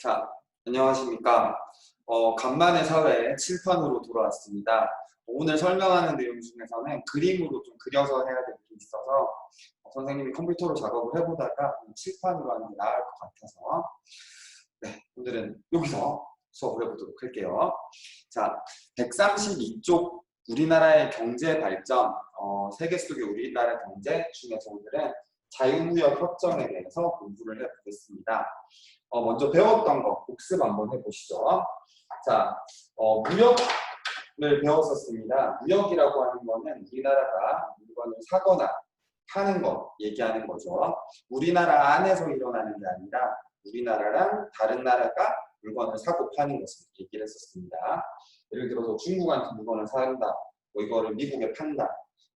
자, 안녕하십니까. 간만에 사회 칠판으로 돌아왔습니다. 오늘 설명하는 내용 중에서는 그림으로 좀 그려서 해야 될 게 있어서 선생님이 컴퓨터로 작업을 해보다가 칠판으로 하는 게 나을 것 같아서 네, 오늘은 여기서 수업을 해보도록 할게요. 자, 132쪽 우리나라의 경제 발전, 세계 속의 우리나라 경제 중에서 오늘은 자유무역 협정에 대해서 공부를 해보겠습니다. 먼저 배웠던 거 복습 한번 해보시죠. 자, 무역을 배웠었습니다. 무역이라고 하는 거는 우리나라가 물건을 사거나 파는 거 얘기하는 거죠. 우리나라 안에서 일어나는 게 아니라 우리나라랑 다른 나라가 물건을 사고 파는 것을 얘기를 했었습니다. 예를 들어서 중국한테 물건을 사는다, 뭐 이거를 미국에 판다,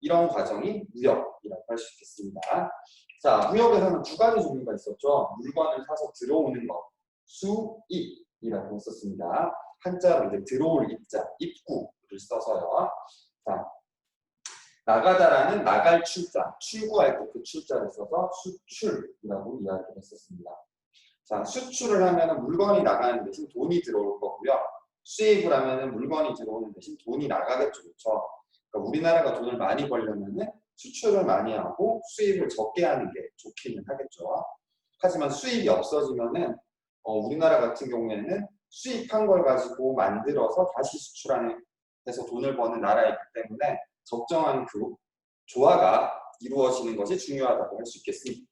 이런 과정이 무역이라고 할 수 있겠습니다. 자, 무역에서는 두 가지 종류가 있었죠. 물건을 사서 들어오는 것, 수입이라고 했었습니다. 한자로 이제 들어올 입자, 입구를 써서요. 자, 나가다라는 나갈 출자, 출구할 때 그 출자를 써서 수출이라고 이야기를 했었습니다. 자, 수출을 하면은 물건이 나가는 대신 돈이 들어올 거고요. 수입을 하면은 물건이 들어오는 대신 돈이 나가겠죠. 그렇죠? 그러니까 우리나라가 돈을 많이 벌려면은 수출을 많이 하고 수입을 적게 하는 게 좋기는 하겠죠. 하지만 수입이 없어지면은 우리나라 같은 경우에는 수입한 걸 가지고 만들어서 다시 수출하는 해서 돈을 버는 나라이기 때문에 적정한 그 조화가 이루어지는 것이 중요하다고 할 수 있겠습니다.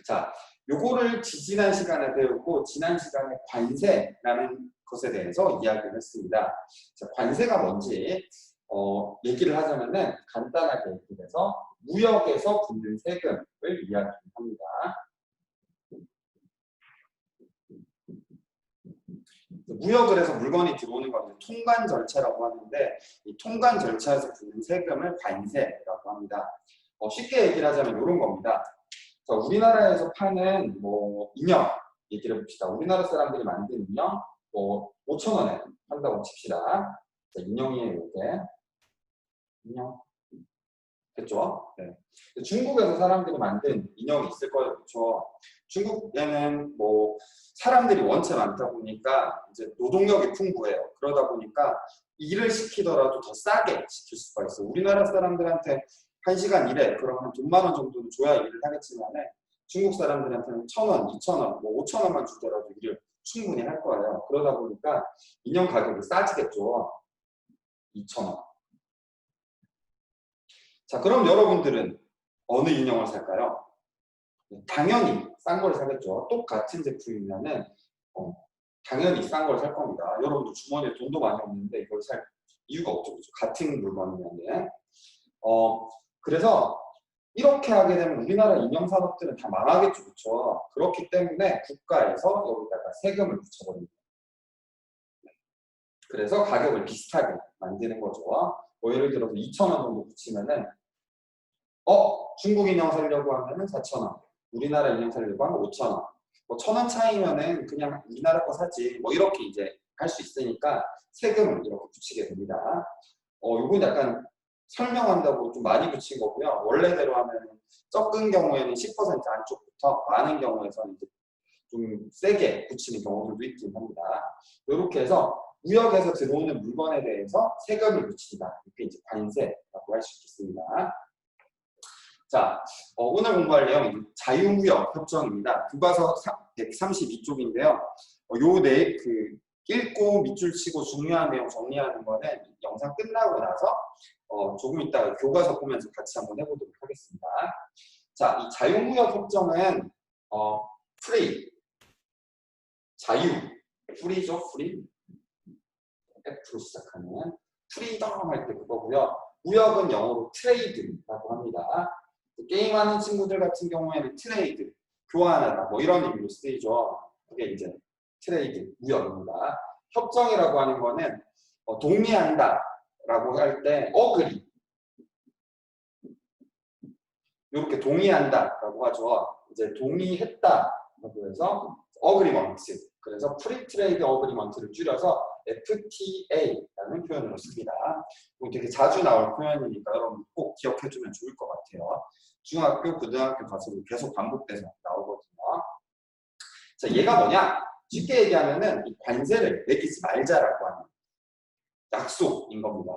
자, 요거를 지난 시간에 배우고 지난 시간에 관세라는 것에 대해서 이야기를 했습니다. 자, 관세가 뭔지 얘기를 하자면은 간단하게 얘기를 해서 무역에서 붙는 세금을 이야기합니다. 무역을 해서 물건이 들어오는 건 통관 절차라고 하는데 이 통관 절차에서 붙는 세금을 관세라고 합니다. 쉽게 얘기를 하자면 이런 겁니다. 자, 우리나라에서 파는 뭐 인형 얘기를 봅시다. 우리나라 사람들이 만든 인형 5,000원에 판다고 칩시다. 자, 인형이에요, 이게. 인형. 됐죠? 네. 중국에서 사람들이 만든 인형이 있을 거예요. 그렇죠? 중국에는 뭐 사람들이 원체 많다 보니까 이제 노동력이 풍부해요. 그러다 보니까 일을 시키더라도 더 싸게 시킬 수가 있어요. 우리나라 사람들한테 1시간 일해. 그러면 돈 10,000원 정도는 줘야 일을 하겠지만 중국 사람들한테는 1,000원, 2,000원, 뭐 5,000원만 주더라도 일을 충분히 할 거예요. 그러다 보니까 인형 가격이 싸지겠죠. 2,000원. 자, 그럼 여러분들은 어느 인형을 살까요? 당연히 싼 걸 사겠죠. 똑같은 제품이면은 당연히 싼 걸 살 겁니다. 여러분들 주머니에 돈도 많이 없는데 이걸 살 이유가 없죠. 그렇죠? 같은 물건이면. 그래서 이렇게 하게 되면 우리나라 인형 산업들은 다 망하겠죠. 그렇죠? 그렇기 때문에 국가에서 여기다가 세금을 붙여버립니다. 그래서 가격을 비슷하게 만드는 거죠. 뭐 예를 들어서 2,000원 정도 붙이면은 중국 인형 사려고 하면은 4,000원, 우리나라 인형 사려고 하면 5,000원. 뭐 1,000원 차이면은 그냥 우리나라 거 사지. 뭐 이렇게 이제 할 수 있으니까 세금을 이렇게 붙이게 됩니다. 요건 약간 설명한다고 좀 많이 붙인 거고요. 원래대로 하면 적은 경우에는 10% 안쪽부터 많은 경우에서는 이제 좀 세게 붙이는 경우들도 있긴 합니다. 이렇게 해서 무역에서 들어오는 물건에 대해서 세금을 붙인다. 이게 이제 관세라고 할 수 있겠습니다. 자, 오늘 공부할 내용은 자유무역 협정입니다. 교과서 132쪽인데요. 읽고 밑줄 치고 중요한 내용 정리하는 거는 영상 끝나고 나서 조금 이따가 교과서 보면서 같이 한번 해보도록 하겠습니다. 자, 이 자유무역 협정은 free, 자유, free죠, free. F로 시작하는 프리덤 할 때 그거고요. 무역은 영어로 트레이드라고 합니다. 게임하는 친구들 같은 경우에는 트레이드, 교환하다 뭐 이런 의미로 쓰이죠. 그게 이제 트레이드, 무역입니다. 협정이라고 하는 거는 동의한다 라고 할 때 어그리, 이렇게 동의한다 라고 하죠. 이제 동의했다 라고 해서 어그리먼트, 그래서 프리 트레이드 어그리먼트를 줄여서 FTA라는 표현으로 씁니다. 되게 자주 나올 표현이니까 여러분 꼭 기억해주면 좋을 것 같아요. 중학교, 고등학교 가서도 계속 반복돼서 나오거든요. 자, 얘가 뭐냐? 쉽게 얘기하면은 이 관세를 매기지 말자라고 하는 약속인 겁니다.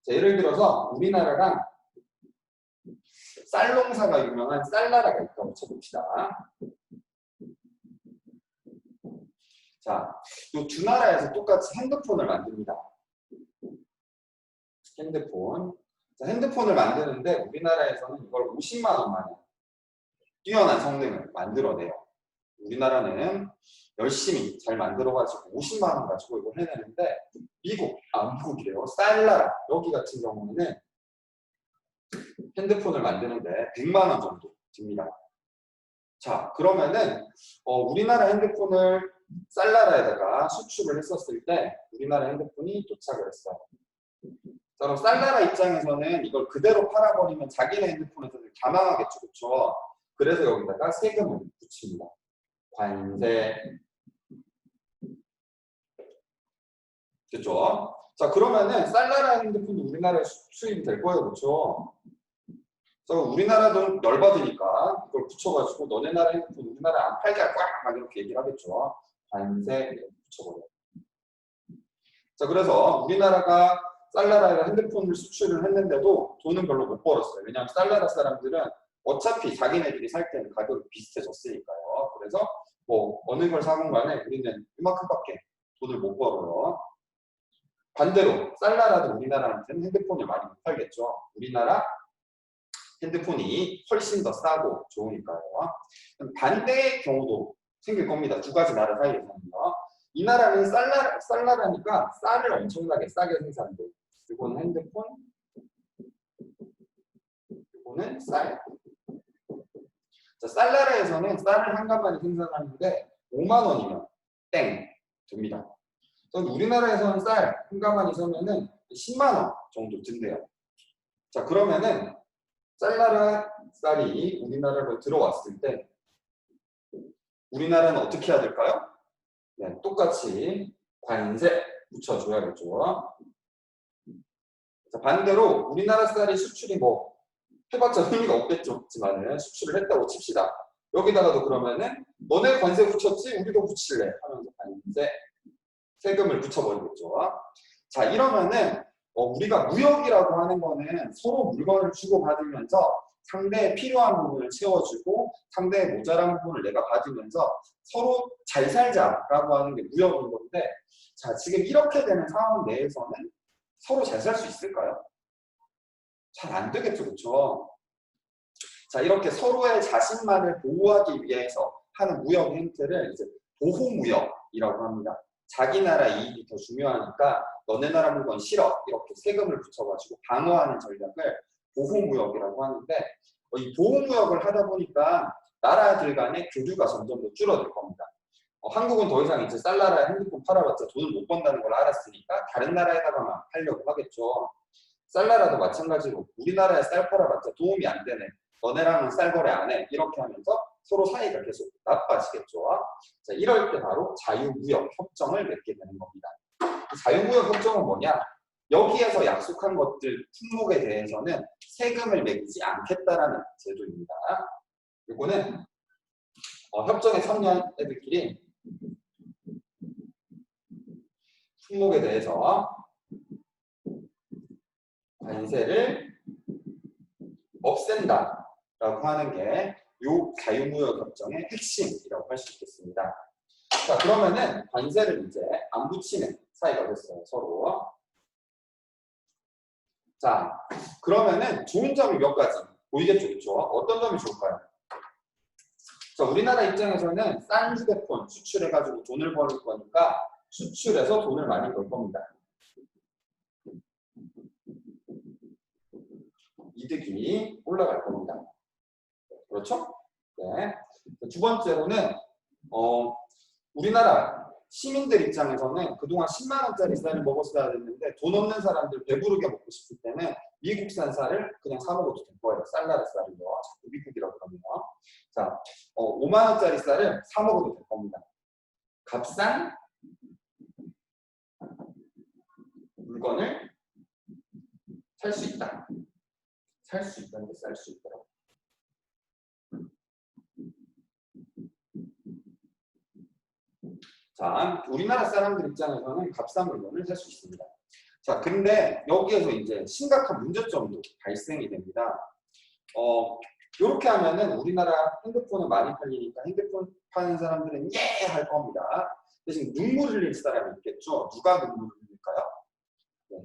자, 예를 들어서 우리나라랑 쌀 농사가 유명한 쌀나라가 있다고 쳐봅시다. 자, 이 두 나라에서 똑같이 핸드폰을 만듭니다. 핸드폰. 자, 핸드폰을 만드는데 우리나라에서는 이걸 50만 원 만에 뛰어난 성능을 만들어내요. 우리나라는 열심히 잘 만들어가지고 50만 원 가지고 이걸 해내는데 미국이래요. 쌀나라 여기 같은 경우는 핸드폰을 만드는데 100만 원 정도 듭니다. 자, 그러면은 우리나라 핸드폰을 쌀나라에다가 수출을 했었을 때 우리나라 핸드폰이 도착을 했어요. 자, 그럼 쌀나라 입장에서는 이걸 그대로 팔아버리면 자기네 핸드폰에서는 다 망하겠죠, 그렇죠? 그래서 여기다가 세금을 붙입니다. 관세. 됐죠? 자, 그러면은 쌀나라 핸드폰도 우리나라에 수입이 될 거예요, 그렇죠? 자, 우리나라도 열받으니까 이걸 붙여가지고 너네 나라 핸드폰 우리나라에 안 팔게 할 거야! 막 이렇게 얘기를 하겠죠. 관세 붙여버려요. 자, 그래서 우리나라가 쌀나라에 핸드폰을 수출을 했는데도 돈은 별로 못 벌었어요. 왜냐하면 쌀나라 사람들은 어차피 자기네들이 살 때는 가격이 비슷해졌으니까요. 그래서 뭐 어느 걸 사건 간에 우리는 이만큼밖에 돈을 못 벌어요. 반대로 쌀나라도 우리나라한테는 핸드폰을 많이 못 팔겠죠. 우리나라 핸드폰이 훨씬 더 싸고 좋으니까요. 반대의 경우도 생길 겁니다. 두 가지 나라 사이에서는요. 이 나라는 쌀나라니까 쌀을 엄청나게 싸게 생산돼요. 이거는 핸드폰, 이거는 쌀. 자, 쌀나라에서는 쌀을 한 간만에 생산하는데 5만 원이면 땡 됩니다. 우리나라에서는 쌀 한 가마니 사면은 10만 원 정도 든대요. 자, 그러면은 쌀나라 쌀이 우리나라로 들어왔을 때 우리나라는 어떻게 해야 될까요? 네, 똑같이 관세 붙여줘야겠죠. 자, 반대로 우리나라 쌀이 수출이 뭐 해봤자 의미가 없겠지만은 수출을 했다고 칩시다. 여기다가도 그러면은 너네 관세 붙였지 우리도 붙일래 하면서 관세 세금을 붙여버리겠죠. 자, 이러면은 우리가 무역이라고 하는 거는 서로 물건을 주고받으면서 상대의 필요한 부분을 채워주고 상대의 모자란 부분을 내가 받으면서 서로 잘 살자라고 하는 게 무역인 건데, 자, 지금 이렇게 되는 상황 내에서는 서로 잘 살 수 있을까요? 잘 안 되겠죠, 그렇죠? 자, 이렇게 서로의 자신만을 보호하기 위해서 하는 무역 행태를 이제 보호무역이라고 합니다. 자기 나라 이익이 더 중요하니까 너네 나라 물건 싫어 이렇게 세금을 붙여가지고 방어하는 전략을 보호무역이라고 하는데, 이 보호무역을 하다 보니까 나라들 간의 교류가 점점 더 줄어들 겁니다. 한국은 더 이상 이제 쌀나라에 핸드폰 팔아봤자 돈을 못 번다는 걸 알았으니까 다른 나라에다가만 팔려고 하겠죠. 쌀나라도 마찬가지로 우리나라에 쌀 팔아봤자 도움이 안 되네, 너네랑은 쌀 거래 안 해, 이렇게 하면서 서로 사이가 계속 나빠지겠죠. 자, 이럴 때 바로 자유무역 협정을 맺게 되는 겁니다. 자유무역 협정은 뭐냐? 여기에서 약속한 것들 품목에 대해서는 세금을 매기지 않겠다라는 제도입니다. 이거는 협정에 참여한 애들끼리 품목에 대해서 관세를 없앤다라고 하는 게 이 자유무역 협정의 핵심이라고 할 수 있겠습니다. 자, 그러면은 관세를 이제 안 붙이는 사이가 됐어요, 서로. 자, 그러면은 좋은 점이 몇 가지 보이겠죠, 그렇죠? 어떤 점이 좋을까요? 자, 우리나라 입장에서는 싼 휴대폰 수출해가지고 돈을 벌 거니까 수출해서 돈을 많이 벌 겁니다. 이득이 올라갈 겁니다. 그렇죠? 네. 두 번째로는 우리나라 시민들 입장에서는 그동안 10만 원짜리 쌀을 먹었어야 됐는데 돈 없는 사람들 배부르게 먹고 싶을 때는 미국산 쌀을 그냥 사 먹어도 될 거예요. 쌀나라 쌀을요. 자꾸 미국이라고 그러면. 자, 5만 원짜리 쌀을 사 먹어도 될 겁니다. 값싼 물건을 살 수 있다. 살 수 있다는 게 쌀 수 있더라고요. 자, 우리나라 사람들 입장에서는 값싼 물건을 살 수 있습니다. 자, 근데 여기에서 이제 심각한 문제점도 발생이 됩니다. 이렇게 하면은 우리나라 핸드폰은 많이 팔리니까 핸드폰 파는 사람들은 예! 할 겁니다. 대신 눈물 흘릴 사람이 있겠죠. 누가 눈물을 흘릴까요? 네,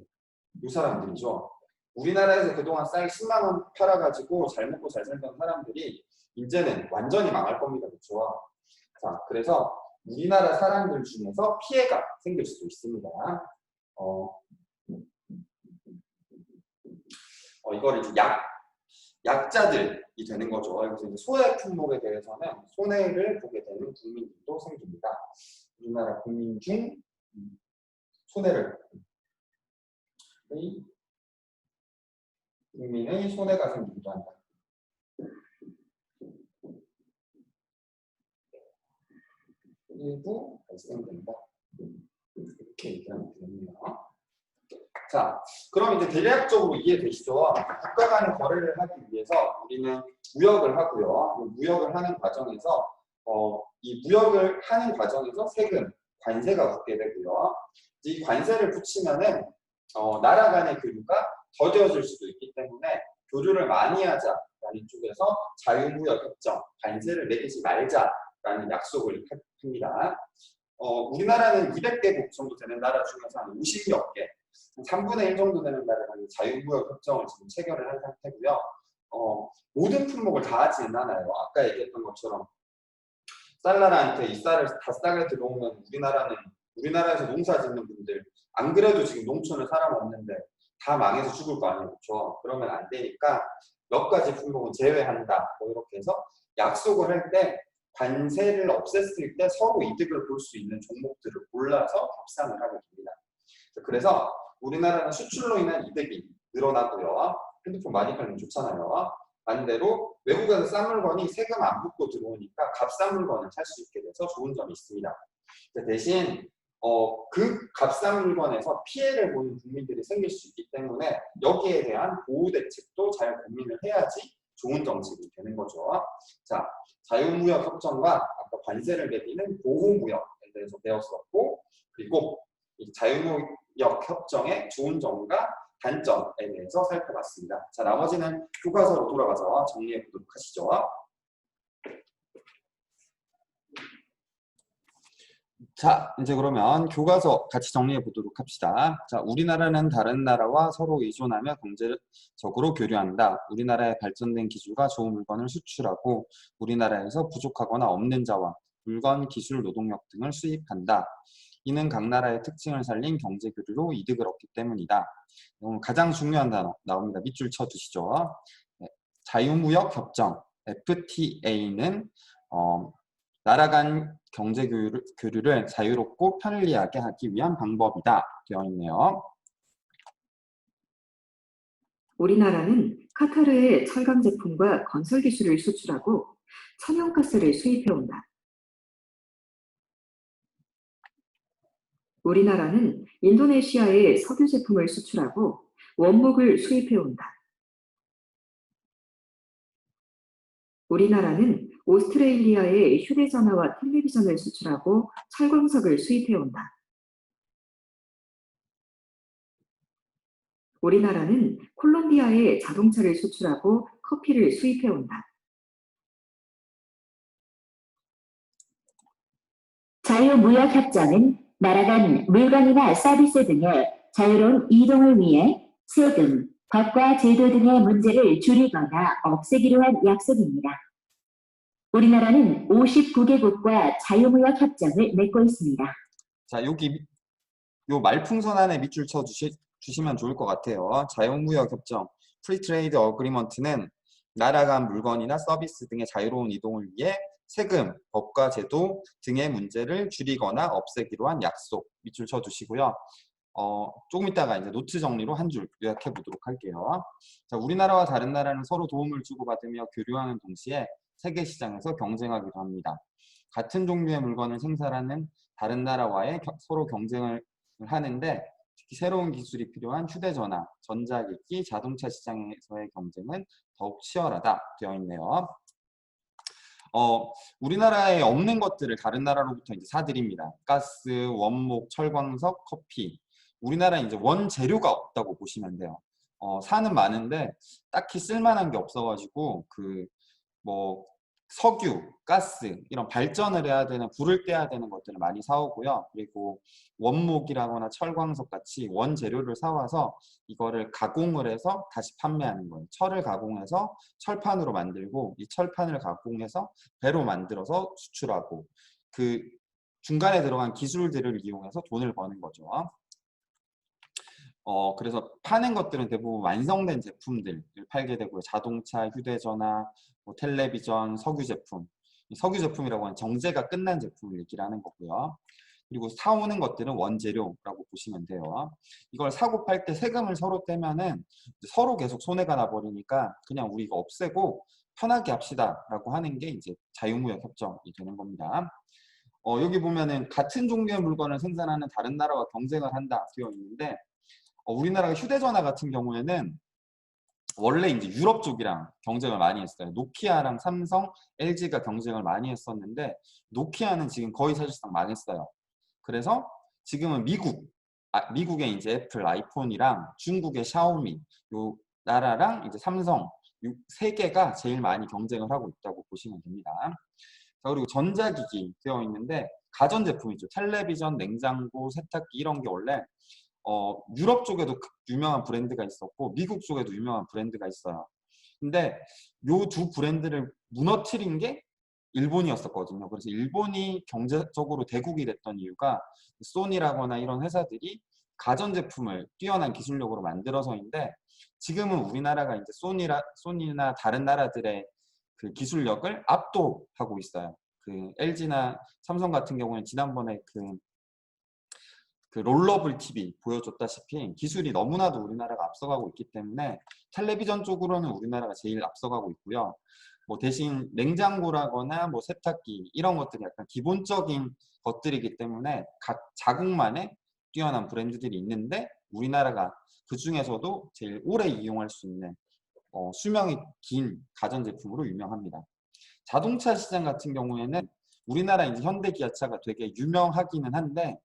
이 사람들이죠. 우리나라에서 그동안 쌀 10만 원 팔아가지고 잘 먹고 잘 살던 사람들이 이제는 완전히 망할 겁니다. 그렇죠? 자, 그래서 우리나라 사람들 중에서 피해가 생길 수도 있습니다. 이걸 이제 약자들이 되는 거죠. 그래서 이제 소외 품목에 대해서는 손해를 보게 되는 국민들도 생깁니다. 우리나라 국민 중 손해를 국민의 손해가 생기기도 한다. 일부 발생된다. 이렇게 얘기하면 되겠네요. 자, 그럼 이제 대략적으로 이해되시죠? 국가 간의 거래를 하기 위해서 우리는 무역을 하고요. 무역을 하는 과정에서 이 무역을 하는 과정에서 세금, 관세가 붙게 되고요. 이 관세를 붙이면은 나라 간의 교류가 더뎌질 수도 있기 때문에 교류를 많이 하자라는 쪽에서 자유무역 협정, 관세를 매기지 말자라는 약속을 합니다. 우리나라는 200개국 정도 되는 나라 중에서 한 50여 개, 3분의 1 정도 되는 나라가 자유무역 협정을 지금 체결을 한 상태고요. 모든 품목을 다 하지는 않아요. 아까 얘기했던 것처럼 쌀나라한테 이 쌀을 다 싸게 들어오면 우리나라에서 농사 짓는 분들 안 그래도 지금 농촌에 사람 없는데 다 망해서 죽을 거 아니에요. 그렇죠? 그러면 안 되니까 몇 가지 품목은 제외한다. 뭐 이렇게 해서 약속을 할 때 관세를 없앴을 때 서로 이득을 볼 수 있는 종목들을 골라서 협상을 하게 됩니다. 그래서 우리나라는 수출로 인한 이득이 늘어나고요. 핸드폰 많이 팔면 좋잖아요. 반대로 외국에서 싼 물건이 세금 안 붙고 들어오니까 값싼 물건을 살 수 있게 돼서 좋은 점이 있습니다. 대신 그 값싼 물건에서 피해를 보는 국민들이 생길 수 있기 때문에 여기에 대한 보호 대책도 잘 고민을 해야지 좋은 정책이 되는 거죠. 자, 자유무역 협정과 아까 관세를 매기는 보호무역에 대해서 배웠었고, 그리고 이 자유무역 협정의 좋은 점과 단점에 대해서 살펴봤습니다. 자, 나머지는 교과서로 돌아가서 정리해 보도록 하시죠. 자, 이제 그러면 교과서 같이 정리해 보도록 합시다. 자, 우리나라는 다른 나라와 서로 의존하며 경제적으로 교류한다. 우리나라의 발전된 기술과 좋은 물건을 수출하고 우리나라에서 부족하거나 없는 자와 물건, 기술, 노동력 등을 수입한다. 이는 각 나라의 특징을 살린 경제 교류로 이득을 얻기 때문이다. 오늘 가장 중요한 단어 나옵니다. 밑줄 쳐두시죠. 네, 자유무역 협정 FTA는 나라 간 경제 교류를 자유롭고 편리하게 하기 위한 방법이다 되어 있네요. 우리나라는 카타르에 철강 제품과 건설 기술을 수출하고 천연가스를 수입해온다. 우리나라는 인도네시아에 석유 제품을 수출하고 원목을 수입해온다. 우리나라는 오스트레일리아에 휴대전화와 텔레비전을 수출하고 철광석을 수입해온다. 우리나라는 콜롬비아에 자동차를 수출하고 커피를 수입해온다. 자유무역협정은 나라 간 물건이나 서비스 등의 자유로운 이동을 위해 세금, 법과 제도 등의 문제를 줄이거나 없애기로 한 약속입니다. 우리나라는 59개국과 자유무역 협정을 맺고 있습니다. 자, 여기 요 말풍선 안에 밑줄 쳐 주시면 좋을 것 같아요. 자유무역 협정, 프리 트레이드 어그리먼트는 나라 간 물건이나 서비스 등의 자유로운 이동을 위해 세금, 법과 제도 등의 문제를 줄이거나 없애기로 한 약속. 밑줄 쳐 주시고요. 조금 있다가 이제 노트 정리로 한 줄 요약해 보도록 할게요. 자, 우리나라와 다른 나라는 서로 도움을 주고받으며 교류하는 동시에 세계 시장에서 경쟁하기도 합니다. 같은 종류의 물건을 생산하는 다른 나라와의 서로 경쟁을 하는데 특히 새로운 기술이 필요한 휴대전화, 전자기기, 자동차 시장에서의 경쟁은 더욱 치열하다 되어 있네요. 우리나라에 없는 것들을 다른 나라로부터 이제 사들입니다. 가스, 원목, 철광석, 커피. 우리나라에 이제 원재료가 없다고 보시면 돼요. 사는 많은데 딱히 쓸만한 게 없어가지고 뭐 석유, 가스 이런 발전을 해야 되는 불을 떼야 되는 것들을 많이 사오고요. 그리고 원목이라거나 철광석 같이 원재료를 사와서 이거를 가공을 해서 다시 판매하는 거예요. 철을 가공해서 철판으로 만들고 이 철판을 가공해서 배로 만들어서 수출하고 그 중간에 들어간 기술들을 이용해서 돈을 버는 거죠. 그래서 파는 것들은 대부분 완성된 제품들을 팔게 되고요. 자동차, 휴대전화, 뭐 텔레비전, 석유 제품. 이 석유 제품이라고 하는 정제가 끝난 제품을 얘기를 하는 거고요. 그리고 사오는 것들은 원재료라고 보시면 돼요. 이걸 사고 팔 때 세금을 서로 떼면은 서로 계속 손해가 나버리니까 그냥 우리가 없애고 편하게 합시다라고 하는 게 이제 자유무역 협정이 되는 겁니다. 여기 보면은 같은 종류의 물건을 생산하는 다른 나라와 경쟁을 한다 되어 있는데 우리나라가 휴대전화 같은 경우에는 원래 이제 유럽 쪽이랑 경쟁을 많이 했어요. 노키아랑 삼성, LG가 경쟁을 많이 했었는데 노키아는 지금 거의 사실상 망했어요. 그래서 지금은 미국의 이제 애플, 아이폰이랑 중국의 샤오미 요 나라랑 이제 삼성 요 세 개가 제일 많이 경쟁을 하고 있다고 보시면 됩니다. 자, 그리고 전자기기 되어 있는데 가전제품이죠. 텔레비전, 냉장고, 세탁기 이런 게 원래 유럽 쪽에도 유명한 브랜드가 있었고 미국 쪽에도 유명한 브랜드가 있어요. 근데 요 두 브랜드를 무너뜨린 게 일본이었었거든요. 그래서 일본이 경제적으로 대국이 됐던 이유가 소니라거나 이런 회사들이 가전제품을 뛰어난 기술력으로 만들어서인데 지금은 우리나라가 이제 소니나 다른 나라들의 그 기술력을 압도하고 있어요. 그 LG나 삼성 같은 경우는 지난번에 그 롤러블 TV 보여줬다시피 기술이 너무나도 우리나라가 앞서가고 있기 때문에 텔레비전 쪽으로는 우리나라가 제일 앞서가고 있고요. 뭐 대신 냉장고라거나 뭐 세탁기 이런 것들이 약간 기본적인 것들이기 때문에 각 자국만의 뛰어난 브랜드들이 있는데 우리나라가 그 중에서도 제일 오래 이용할 수 있는 수명이 긴 가전제품으로 유명합니다. 자동차 시장 같은 경우에는 우리나라 이제 현대 기아차가 되게 유명하기는 한데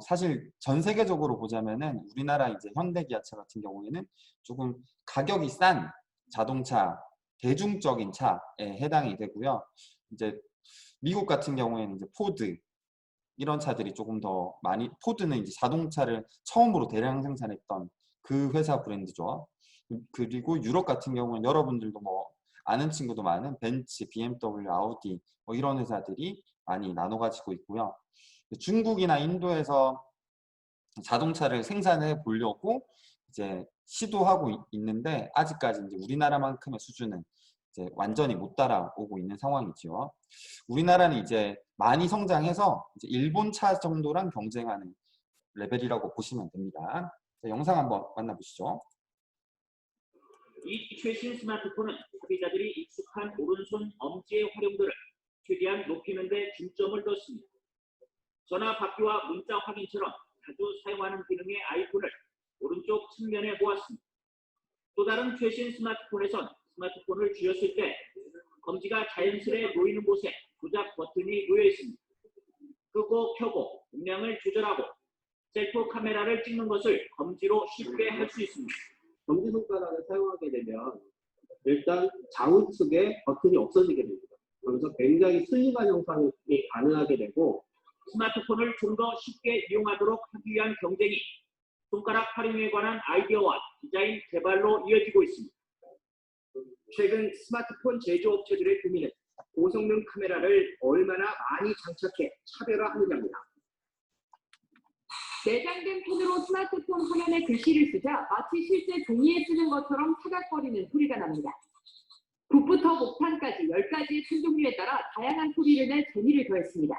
사실 전 세계적으로 보자면은 우리나라 이제 현대 기아차 같은 경우에는 조금 가격이 싼 자동차 대중적인 차에 해당이 되고요. 이제 미국 같은 경우에는 이제 포드 이런 차들이 조금 더 많이 포드는 이제 자동차를 처음으로 대량 생산했던 그 회사 브랜드죠. 그리고 유럽 같은 경우는 여러분들도 뭐 아는 친구도 많은 벤츠, BMW, 아우디 뭐 이런 회사들이 많이 나눠 가지고 있고요. 중국이나 인도에서 자동차를 생산해 보려고 이제 시도하고 있는데 아직까지 이제 우리나라만큼의 수준은 이제 완전히 못 따라오고 있는 상황이죠. 우리나라는 이제 많이 성장해서 이제 일본 차 정도랑 경쟁하는 레벨이라고 보시면 됩니다. 자, 영상 한번 만나보시죠. 이 최신 스마트폰은 소비자들이 익숙한 오른손 엄지의 활용도를 최대한 높이는 데 중점을 뒀습니다. 전화 받기와 문자 확인처럼 자주 사용하는 기능의 아이콘을 오른쪽 측면에 보았습니다. 또 다른 최신 스마트폰에선 스마트폰을 쥐었을 때 검지가 자연스레 놓이는 곳에 조작 버튼이 놓여 있습니다. 끄고 켜고 음량을 조절하고 셀프 카메라를 찍는 것을 검지로 쉽게 할 수 있습니다. 검지손가락을 사용하게 되면 일단 좌우측에 버튼이 없어지게 됩니다. 그래서 굉장히 슬림한 형상이 가능하게 되고 스마트폰을 좀 더 쉽게 이용하도록 하기 위한 경쟁이 손가락 활용에 관한 아이디어와 디자인 개발로 이어지고 있습니다. 최근 스마트폰 제조업체들의 고민은 고성능 카메라를 얼마나 많이 장착해 차별화하느냐입니다. 내장된 펜으로 스마트폰 화면에 글씨를 쓰자 마치 실제 종이에 쓰는 것처럼 사각거리는 소리가 납니다. 북부터 목탄까지 10가지의 펜 종류에 따라 다양한 소리를 내 재미를 더했습니다.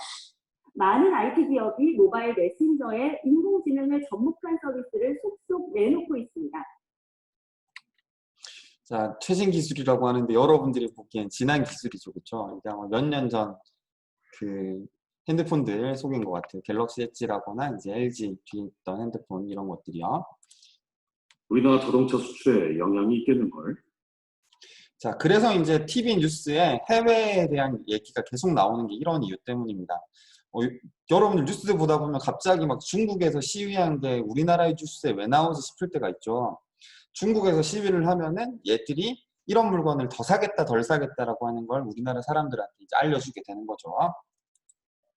많은 IT 기업이 모바일 메신저에 인공지능을 접목한 서비스를 속속 내놓고 있습니다. 자, 최신 기술이라고 하는데 여러분들이 보기엔 지난 기술이죠, 그렇죠? 이게 아마 몇 년 전 그 핸드폰들 속인 것 같아요. 갤럭시 엣지라거나 이제 LG 뒤에 있던 핸드폰 이런 것들이요. 우리나라 자동차 수출에 영향이 있겠는걸? 자, 그래서 이제 TV 뉴스에 해외에 대한 얘기가 계속 나오는 게 이런 이유 때문입니다. 여러분들 뉴스 보다 보면 갑자기 막 중국에서 시위한 게 우리나라의 뉴스에 왜 나오지 싶을 때가 있죠. 중국에서 시위를 하면은 얘들이 이런 물건을 더 사겠다, 덜 사겠다라고 하는 걸 우리나라 사람들한테 이제 알려주게 되는 거죠.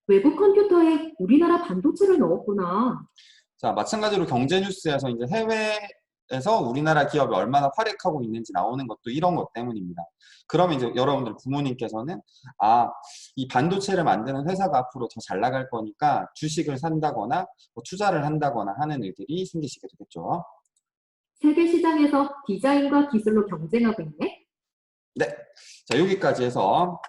외국 컴퓨터에 우리나라 반도체를 넣었구나. 자, 마찬가지로 경제 뉴스에서 이제 해외에서 우리나라 기업이 얼마나 활약하고 있는지 나오는 것도 이런 것 때문입니다. 그러면 이제 여러분들 부모님께서는 이 반도체를 만드는 회사가 앞으로 더 잘 나갈 거니까 주식을 산다거나 뭐 투자를 한다거나 하는 일들이 생기시게 되겠죠. 세계 시장에서 디자인과 기술로 경쟁하고 있네? 네. 자, 여기까지 해서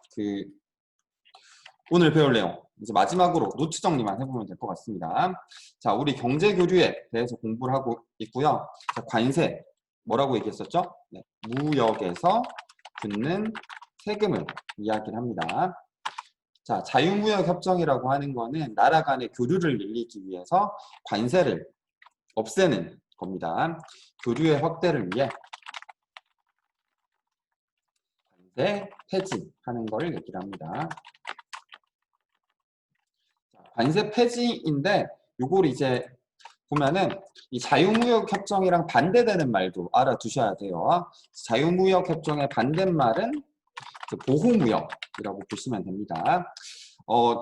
오늘 배울 내용 이제 마지막으로 노트 정리만 해보면 될 것 같습니다. 자, 우리 경제 교류에 대해서 공부를 하고 있고요. 자, 관세 뭐라고 얘기했었죠? 네, 무역에서 붙는 세금을 이야기를 합니다. 자, 자유무역 협정이라고 하는 거는 나라 간의 교류를 늘리기 위해서 관세를 없애는 겁니다. 교류의 확대를 위해 관세 폐지하는 걸 얘기를 합니다. 관세 폐지인데 요걸 이제 보면은 이 자유무역 협정이랑 반대되는 말도 알아두셔야 돼요. 자유무역 협정의 반대말은 보호무역이라고 보시면 됩니다.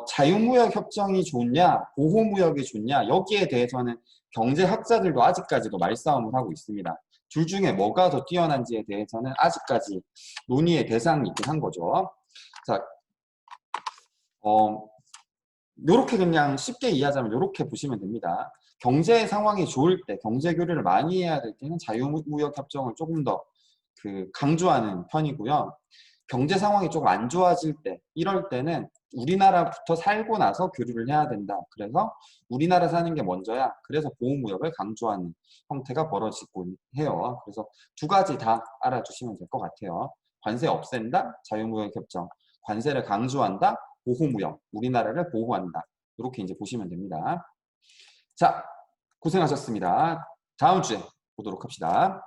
자유무역 협정이 좋냐, 보호무역이 좋냐, 여기에 대해서는 경제학자들도 아직까지도 말싸움을 하고 있습니다. 둘 중에 뭐가 더 뛰어난지에 대해서는 아직까지 논의의 대상이긴 한 거죠. 자, 요렇게 그냥 쉽게 이해하자면 요렇게 보시면 됩니다. 경제 상황이 좋을 때, 경제 교류를 많이 해야 될 때는 자유무역 협정을 조금 더 강조하는 편이고요. 경제 상황이 조금 안 좋아질 때, 이럴 때는 우리나라부터 살고 나서 교류를 해야 된다. 그래서 우리나라 사는 게 먼저야. 그래서 보호무역을 강조하는 형태가 벌어지고 해요. 그래서 두 가지 다 알아두시면 될 것 같아요. 관세 없앤다, 자유무역 협정. 관세를 강조한다, 보호무역. 우리나라를 보호한다. 이렇게 이제 보시면 됩니다. 자, 고생하셨습니다. 다음 주에 보도록 합시다.